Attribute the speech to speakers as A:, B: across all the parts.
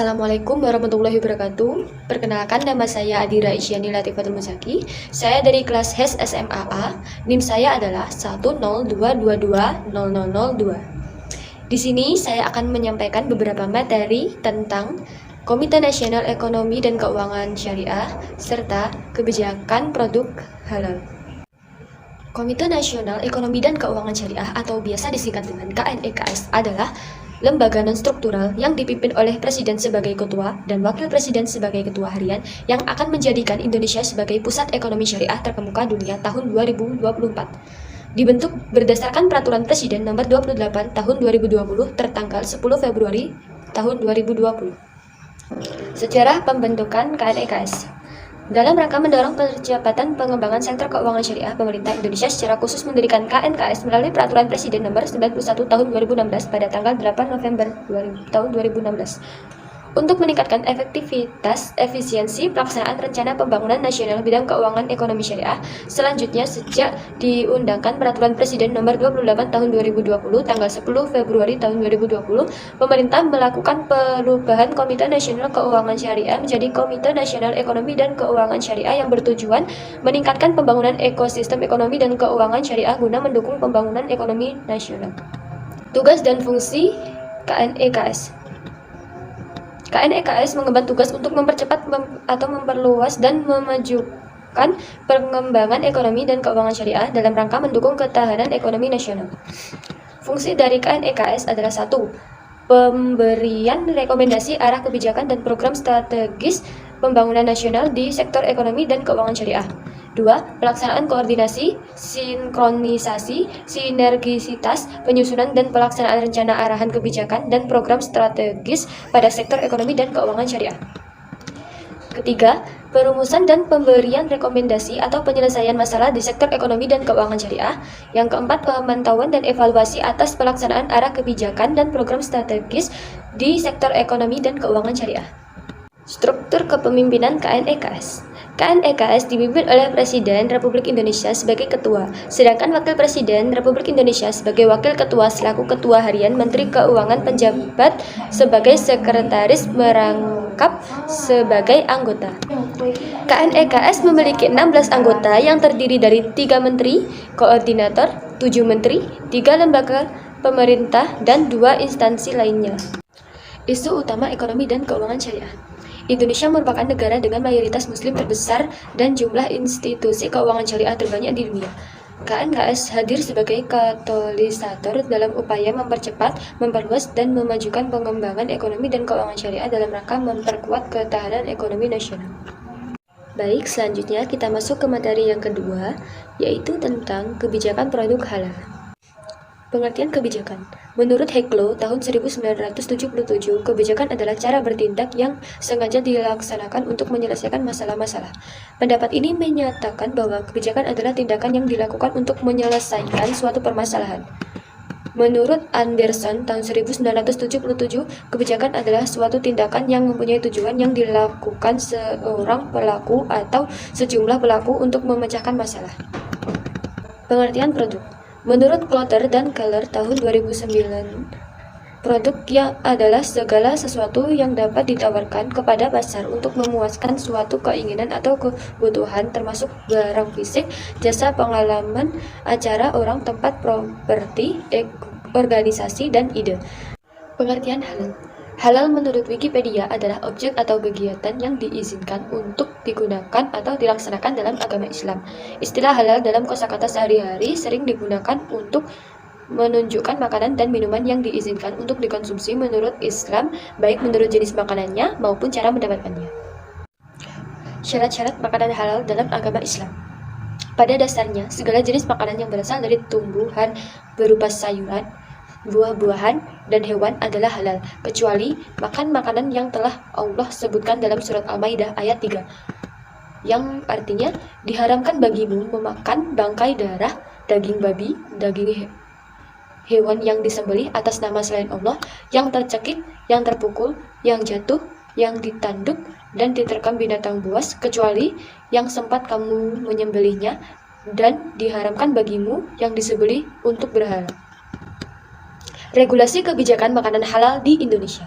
A: Assalamualaikum warahmatullahi wabarakatuh. Perkenalkan, nama saya Adira Isyani Latifatul Muzaki. Saya dari kelas HES SMAA. NIM saya adalah 102220002. Di sini saya akan menyampaikan beberapa materi tentang Komite Nasional Ekonomi dan Keuangan Syariah serta kebijakan produk halal. Komite Nasional Ekonomi dan Keuangan Syariah atau biasa disingkat dengan KNEKS adalah lembaga non-struktural yang dipimpin oleh Presiden sebagai ketua dan Wakil Presiden sebagai ketua harian yang akan menjadikan Indonesia sebagai pusat ekonomi syariah terkemuka dunia tahun 2024. Dibentuk berdasarkan Peraturan Presiden Nomor 28 Tahun 2020 tertanggal 10 Februari tahun 2020. Sejarah pembentukan KNEKS. Dalam rangka mendorong percepatan pengembangan sektor keuangan syariah, pemerintah Indonesia secara khusus mendirikan KNKS melalui Peraturan Presiden Nomor 91 Tahun 2016 pada tanggal 8 November tahun 2016 untuk meningkatkan efektivitas, efisiensi pelaksanaan rencana pembangunan nasional bidang keuangan ekonomi syariah. Selanjutnya, sejak diundangkan Peraturan Presiden Nomor 28 Tahun 2020 tanggal 10 Februari tahun 2020, pemerintah melakukan perubahan Komite Nasional Keuangan Syariah menjadi Komite Nasional Ekonomi dan Keuangan Syariah yang bertujuan meningkatkan pembangunan ekosistem ekonomi dan keuangan syariah guna mendukung pembangunan ekonomi nasional. Tugas dan fungsi KNEKS. KNEKS mengemban tugas untuk mempercepat atau memperluas dan memajukan pengembangan ekonomi dan keuangan syariah dalam rangka mendukung ketahanan ekonomi nasional. Fungsi dari KNEKS adalah 1. Pemberian rekomendasi arah kebijakan dan program strategis pembangunan nasional di sektor ekonomi dan keuangan syariah. 2. Pelaksanaan koordinasi, sinkronisasi, sinergisitas, penyusunan dan pelaksanaan rencana arahan kebijakan dan program strategis pada sektor ekonomi dan keuangan syariah. Ketiga, perumusan dan pemberian rekomendasi atau penyelesaian masalah di sektor ekonomi dan keuangan syariah. Yang keempat, pemantauan dan evaluasi atas pelaksanaan arah kebijakan dan program strategis di sektor ekonomi dan keuangan syariah. Struktur kepemimpinan KNEKS. KNEKS dipimpin oleh Presiden Republik Indonesia sebagai ketua, sedangkan Wakil Presiden Republik Indonesia sebagai wakil ketua selaku ketua harian, Menteri Keuangan penjabat sebagai sekretaris merangkap sebagai anggota. KNEKS memiliki 16 anggota yang terdiri dari 3 menteri, koordinator, 7 menteri, 3 lembaga pemerintah, dan 2 instansi lainnya. Isu utama ekonomi dan keuangan syariah. Indonesia merupakan negara dengan mayoritas muslim terbesar dan jumlah institusi keuangan syariah terbanyak di dunia. KNKS hadir sebagai katalisator dalam upaya mempercepat, memperluas, dan memajukan pengembangan ekonomi dan keuangan syariah dalam rangka memperkuat ketahanan ekonomi nasional. Baik, selanjutnya kita masuk ke materi yang kedua, yaitu tentang kebijakan produk halal. Pengertian kebijakan. Menurut Heklo tahun 1977, kebijakan adalah cara bertindak yang sengaja dilaksanakan untuk menyelesaikan masalah-masalah. Pendapat ini menyatakan bahwa kebijakan adalah tindakan yang dilakukan untuk menyelesaikan suatu permasalahan. Menurut Anderson tahun 1977, kebijakan adalah suatu tindakan yang mempunyai tujuan yang dilakukan seorang pelaku atau sejumlah pelaku untuk memecahkan masalah. Pengertian produk. Menurut Clotter dan Keller tahun 2009, produk yang adalah segala sesuatu yang dapat ditawarkan kepada pasar untuk memuaskan suatu keinginan atau kebutuhan, termasuk barang fisik, jasa, pengalaman, acara, orang, tempat, properti, organisasi, dan ide. Pengertian halal. Halal menurut Wikipedia adalah objek atau kegiatan yang diizinkan untuk digunakan atau dilaksanakan dalam agama Islam. Istilah halal dalam kosakata sehari-hari sering digunakan untuk menunjukkan makanan dan minuman yang diizinkan untuk dikonsumsi menurut Islam, baik menurut jenis makanannya maupun cara mendapatkannya. Syarat-syarat makanan halal dalam agama Islam. Pada dasarnya, segala jenis makanan yang berasal dari tumbuhan berupa sayuran, buah-buahan, dan hewan adalah halal, kecuali makan makanan yang telah Allah sebutkan dalam surat Al-Maidah ayat 3, yang artinya diharamkan bagimu memakan bangkai darah, daging babi, daging hewan yang disembelih atas nama selain Allah, yang tercekik, yang terpukul, yang jatuh, yang ditanduk, dan diterkam binatang buas, kecuali yang sempat kamu menyembelihnya, dan diharamkan bagimu yang disembelih untuk berhala. Regulasi kebijakan makanan halal di Indonesia.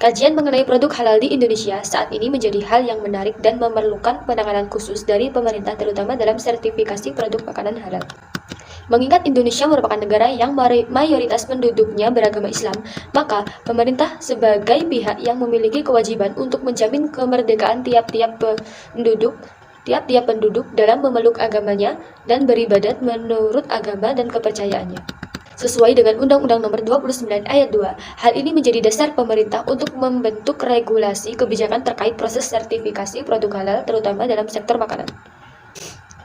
A: Kajian mengenai produk halal di Indonesia saat ini menjadi hal yang menarik dan memerlukan penanganan khusus dari pemerintah terutama dalam sertifikasi produk makanan halal. Mengingat Indonesia merupakan negara yang mayoritas penduduknya beragama Islam, maka pemerintah sebagai pihak yang memiliki kewajiban untuk menjamin kemerdekaan tiap-tiap penduduk dalam memeluk agamanya dan beribadat menurut agama dan kepercayaannya. Sesuai dengan Undang-Undang Nomor 29 Ayat 2, hal ini menjadi dasar pemerintah untuk membentuk regulasi kebijakan terkait proses sertifikasi produk halal terutama dalam sektor makanan.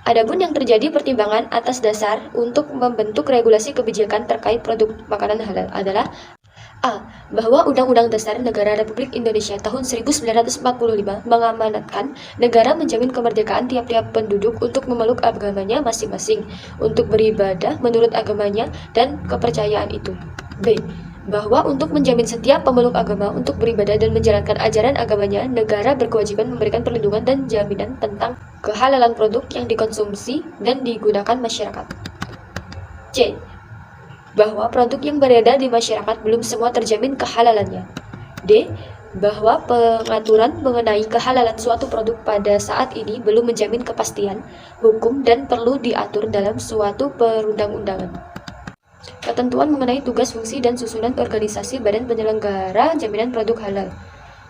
A: Adapun yang terjadi pertimbangan atas dasar untuk membentuk regulasi kebijakan terkait produk makanan halal adalah A. Bahwa Undang-Undang Dasar Negara Republik Indonesia tahun 1945 mengamanatkan negara menjamin kemerdekaan tiap-tiap penduduk untuk memeluk agamanya masing-masing, untuk beribadah menurut agamanya dan kepercayaan itu. B. Bahwa untuk menjamin setiap pemeluk agama untuk beribadah dan menjalankan ajaran agamanya, negara berkewajiban memberikan perlindungan dan jaminan tentang kehalalan produk yang dikonsumsi dan digunakan masyarakat. C. Bahwa produk yang beredar di masyarakat belum semua terjamin kehalalannya. D. Bahwa pengaturan mengenai kehalalan suatu produk pada saat ini belum menjamin kepastian hukum dan perlu diatur dalam suatu perundang-undangan. Ketentuan mengenai tugas, fungsi, dan susunan organisasi Badan Penyelenggara Jaminan Produk Halal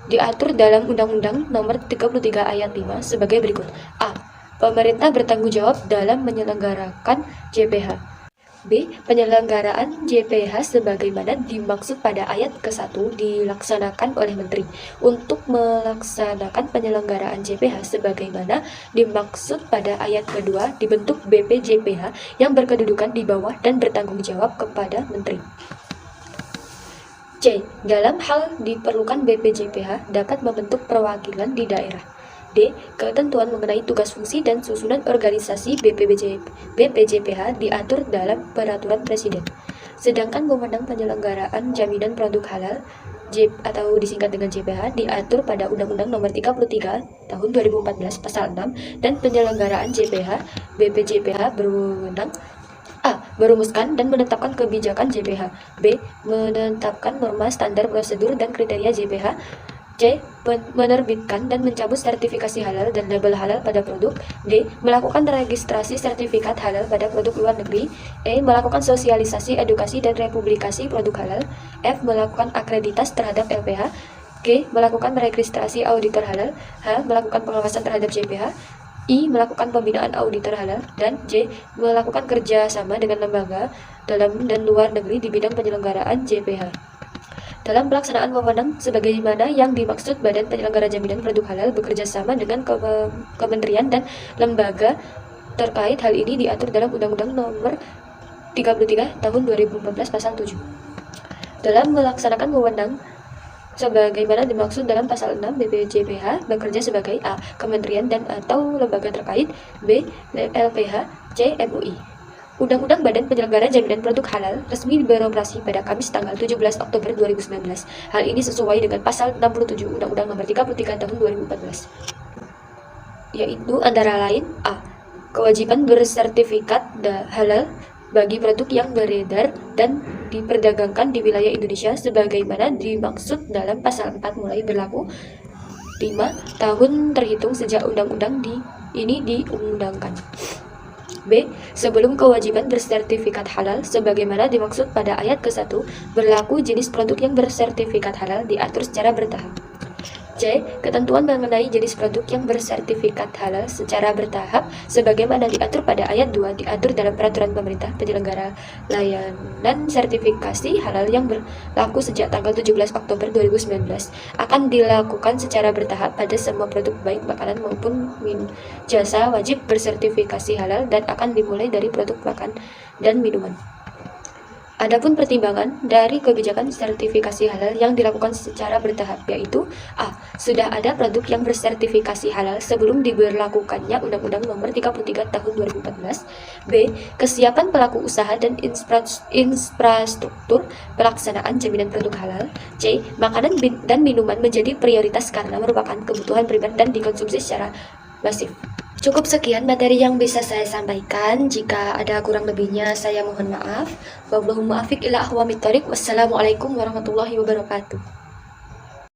A: diatur dalam Undang-Undang Nomor 33 Ayat 5 sebagai berikut. A. Pemerintah bertanggung jawab dalam menyelenggarakan JPH. B. Penyelenggaraan JPH sebagaimana dimaksud pada ayat ke-1 dilaksanakan oleh Menteri. Untuk melaksanakan penyelenggaraan JPH sebagaimana dimaksud pada ayat ke-2 dibentuk BPJPH yang berkedudukan di bawah dan bertanggung jawab kepada Menteri. C. Dalam hal diperlukan BPJPH dapat membentuk perwakilan di daerah. D. Ketentuan mengenai tugas, fungsi, dan susunan organisasi BPJPH diatur dalam Peraturan Presiden. Sedangkan wewenang penyelenggaraan jaminan produk halal atau disingkat dengan JPH diatur pada Undang-Undang Nomor 33 Tahun 2014 Pasal 6 dan penyelenggaraan JPH BPJPH berwenang A. Merumuskan dan menetapkan kebijakan JPH. B. Menetapkan norma, standar, prosedur, dan kriteria JPH. C. Menerbitkan dan mencabut sertifikasi halal dan label halal pada produk. D. Melakukan registrasi sertifikat halal pada produk luar negeri. E. Melakukan sosialisasi, edukasi, dan republikasi produk halal. F. Melakukan akreditas terhadap LPH. G. Melakukan registrasi auditor halal. H. Melakukan pengawasan terhadap JPH. I. Melakukan pembinaan auditor halal. Dan J. Melakukan kerjasama dengan lembaga dalam dan luar negeri di bidang penyelenggaraan JPH. Dalam pelaksanaan wewenang sebagaimana yang dimaksud, Badan Penyelenggara Jaminan Produk Halal bekerja sama dengan kementerian dan lembaga terkait. Hal ini diatur dalam Undang-Undang Nomor 33 Tahun 2014 Pasal 7. Dalam melaksanakan wewenang sebagaimana dimaksud dalam Pasal 6, BPJPH bekerja sebagai A. Kementerian dan atau lembaga terkait. B. LPH. C. MUI. Undang-Undang Badan Penyelenggara Jaminan Produk Halal resmi beroperasi pada Kamis tanggal 17 Oktober 2019. Hal ini sesuai dengan Pasal 67 Undang-Undang Nomor 33 Tahun 2014. Yaitu antara lain A. Kewajiban bersertifikat halal bagi produk yang beredar dan diperdagangkan di wilayah Indonesia sebagaimana dimaksud dalam Pasal 4 mulai berlaku 5 tahun terhitung sejak undang-undang ini diundangkan. B. Sebelum kewajiban bersertifikat halal sebagaimana dimaksud pada ayat ke-1 berlaku, jenis produk yang bersertifikat halal diatur secara bertahap. C. Ketentuan mengenai jenis produk yang bersertifikat halal secara bertahap sebagaimana diatur pada ayat 2 diatur dalam Peraturan Pemerintah Penyelenggara Layanan Sertifikasi Halal yang berlaku sejak tanggal 17 Oktober 2019 akan dilakukan secara bertahap pada semua produk baik makanan maupun jasa wajib bersertifikasi halal dan akan dimulai dari produk makan dan minuman. Adapun pertimbangan dari kebijakan sertifikasi halal yang dilakukan secara bertahap yaitu A. Sudah ada produk yang bersertifikasi halal sebelum diberlakukannya Undang-Undang Nomor 33 Tahun 2014. B. Kesiapan pelaku usaha dan infrastruktur pelaksanaan jaminan produk halal. C. Makanan dan minuman menjadi prioritas karena merupakan kebutuhan primer dan dikonsumsi secara masif. Cukup sekian materi yang bisa saya sampaikan. Jika ada kurang lebihnya saya mohon maaf. Wabillahi muwaffiq ila aqwamit thoriq. Wassalamualaikum warahmatullahi wabarakatuh.